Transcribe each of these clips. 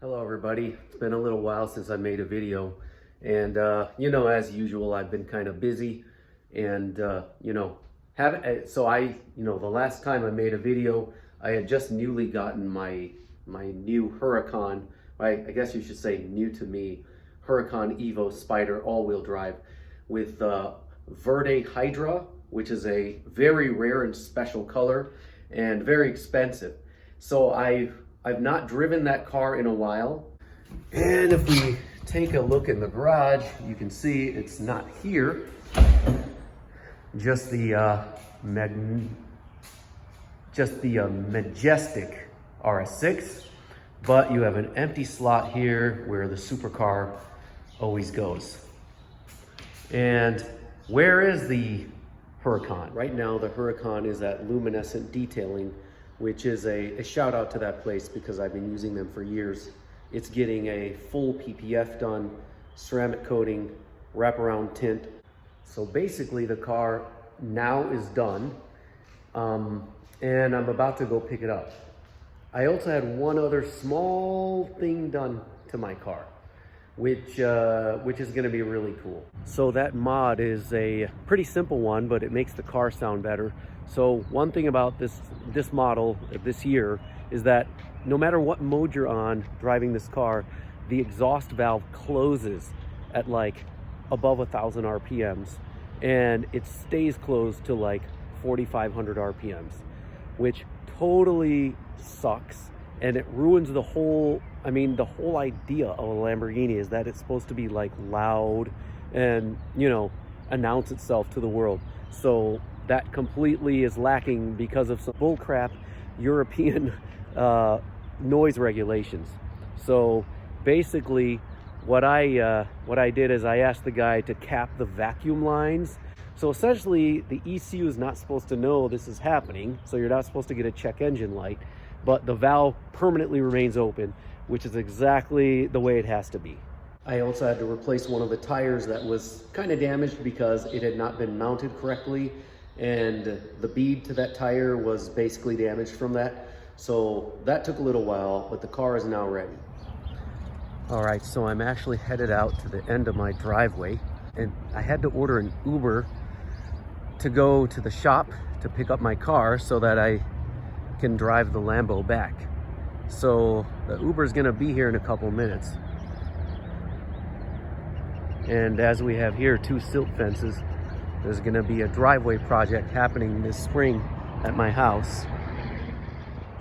Hello everybody. It's been a little while since I made a video, and as usual, I've been kind of busy, and the last time I made a video, I had just newly gotten my new Huracan, I guess you should say new to me, Huracan Evo Spider all-wheel drive with Verde Hydra, which is a very rare and special color and very expensive. So I've not driven that car in a while. And if we take a look in the garage, you can see it's not here. Just the majestic RS6, but you have an empty slot here where the supercar always goes. And where is the Huracan? Right now, the Huracan is at Luminescent Detailing, which is a shout out to that place because I've been using them for years. It's getting a full PPF done, ceramic coating, wraparound tint. So basically the car now is done, and I'm about to go pick it up. I also had one other small thing done to my car, which is gonna be really cool. So that mod is a pretty simple one, but it makes the car sound better. So one thing about this model this year is that no matter what mode you're on driving this car, the exhaust valve closes at like above 1,000 RPMs, and it stays closed to like 4,500 RPMs, which totally sucks, and it ruins the whole idea of a Lamborghini is that it's supposed to be like loud and announce itself to the world. So that completely is lacking because of some bullcrap European noise regulations. So basically what I did is I asked the guy to cap the vacuum lines. So essentially the ECU is not supposed to know this is happening, so you're not supposed to get a check engine light, but the valve permanently remains open, which is exactly the way it has to be. I also had to replace one of the tires that was kind of damaged because it had not been mounted correctly, and the bead to that tire was basically damaged from that. So that took a little while, but the car is now ready. All right, so I'm actually headed out to the end of my driveway, and I had to order an Uber to go to the shop to pick up my car so that I can drive the Lambo back. So the Uber is gonna be here in a couple minutes. And as we have here, 2 silt fences, there's gonna be a driveway project happening this spring at my house.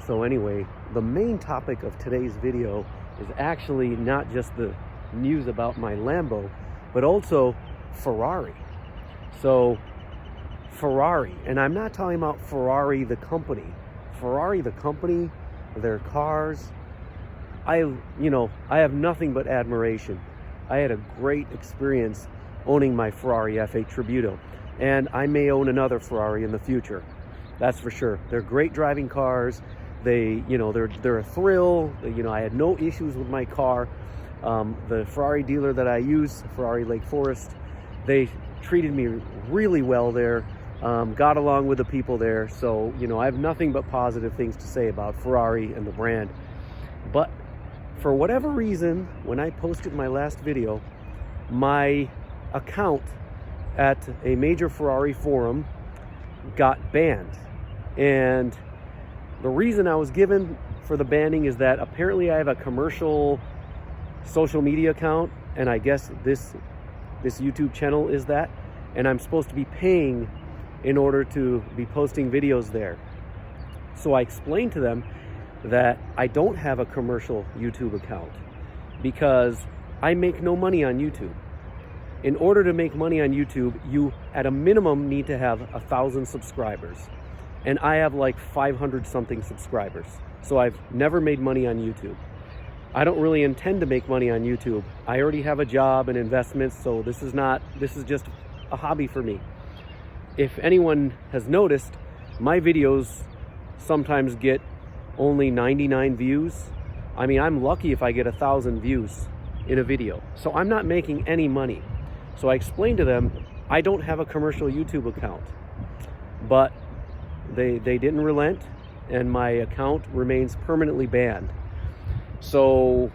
So anyway, the main topic of today's video is actually not just the news about my Lambo, but also Ferrari. So Ferrari, and I'm not talking about Ferrari the company. Ferrari the company, their cars, I have nothing but admiration. I had a great experience owning my Ferrari F8 Tributo, and I may own another Ferrari in the future. That's for sure. They're great driving cars. They're a thrill. I had no issues with my car. The Ferrari dealer that I use, Ferrari Lake Forest, they treated me really well there. Got along with the people there. So, I have nothing but positive things to say about Ferrari and the brand. But for whatever reason, when I posted my last video, my account at a major Ferrari forum got banned. And the reason I was given for the banning is that apparently I have a commercial social media account, and I guess this YouTube channel is that, and I'm supposed to be paying in order to be posting videos there. So I explained to them that I don't have a commercial YouTube account because I make no money on YouTube. In order to make money on YouTube, you at a minimum need to have 1,000 subscribers. And I have like 500 something subscribers. So I've never made money on YouTube. I don't really intend to make money on YouTube. I already have a job and investments, so this is just a hobby for me. If anyone has noticed, my videos sometimes get only 99 views. I mean, I'm lucky if I get 1,000 views in a video. So I'm not making any money. So I explained to them, I don't have a commercial YouTube account. But they didn't relent, and my account remains permanently banned. So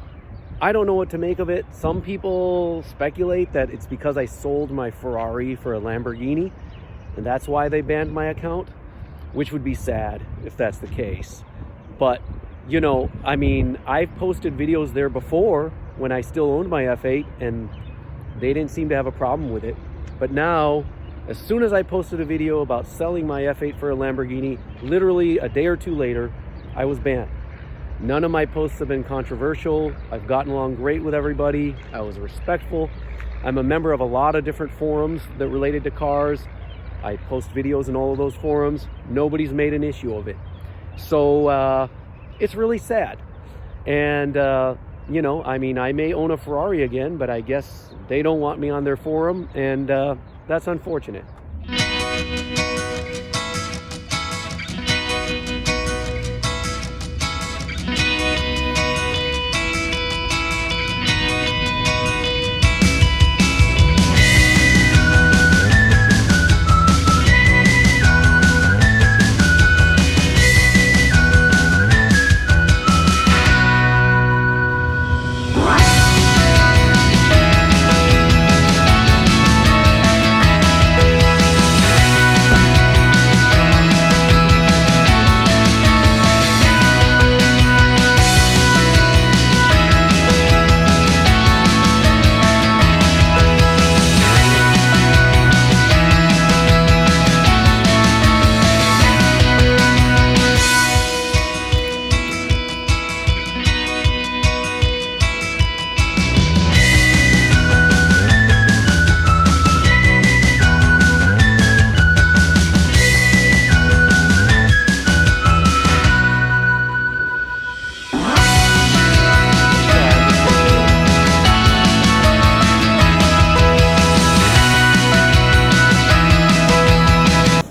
I don't know what to make of it. Some people speculate that it's because I sold my Ferrari for a Lamborghini, and that's why they banned my account, which would be sad if that's the case. But, you know, I mean, I've posted videos there before when I still owned my F8, and they didn't seem to have a problem with it. But now, as soon as I posted a video about selling my F8 for a Lamborghini, literally a day or two later, I was banned. None of my posts have been controversial. I've gotten along great with everybody. I was respectful. I'm a member of a lot of different forums that related to cars. I post videos in all of those forums. Nobody's made an issue of it. So it's really sad. And, you know, I mean, I may own a Ferrari again, but I guess they don't want me on their forum, and that's unfortunate.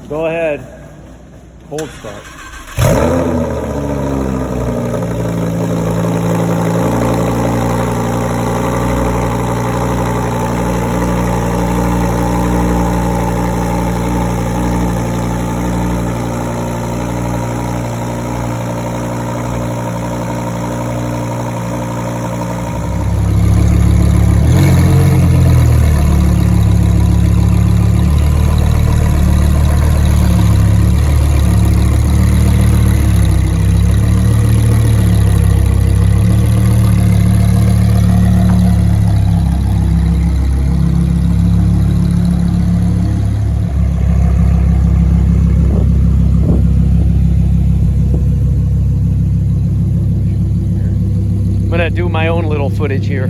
Go ahead, cold start. I'm gonna do my own little footage here.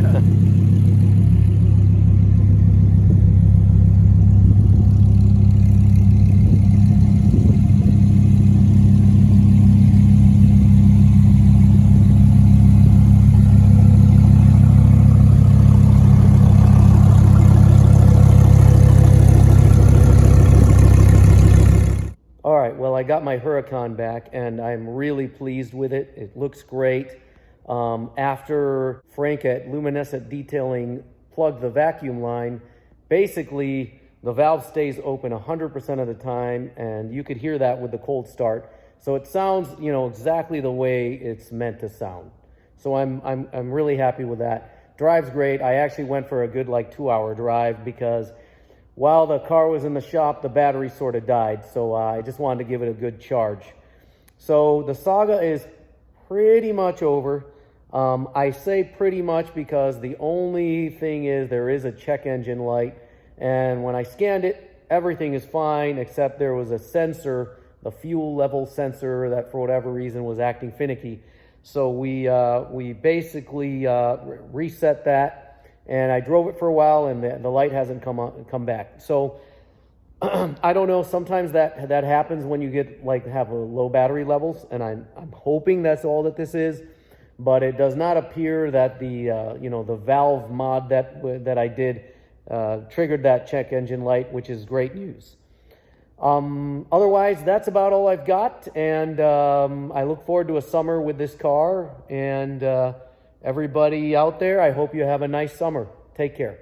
All right, well, I got my Huracan back and I'm really pleased with it. It looks great. After Frank at Luminescent Detailing plugged the vacuum line, basically the valve stays open 100% of the time, and you could hear that with the cold start. So it sounds, you know, exactly the way it's meant to sound. So I'm really happy with that. Drives great. I actually went for a good like 2-hour drive because while the car was in the shop, the battery sort of died. So I just wanted to give it a good charge. So the saga is pretty much over. I say pretty much because the only thing is there is a check engine light, and when I scanned it, everything is fine except there was a sensor, the fuel level sensor, that for whatever reason was acting finicky. So we basically reset that, and I drove it for a while, and the light hasn't come back. So I don't know. Sometimes that happens when you get have low battery levels, and I'm hoping that's all that this is. But it does not appear that the the valve mod that I did triggered that check engine light, which is great news. Otherwise, that's about all I've got, and I look forward to a summer with this car. And everybody out there, I hope you have a nice summer. Take care.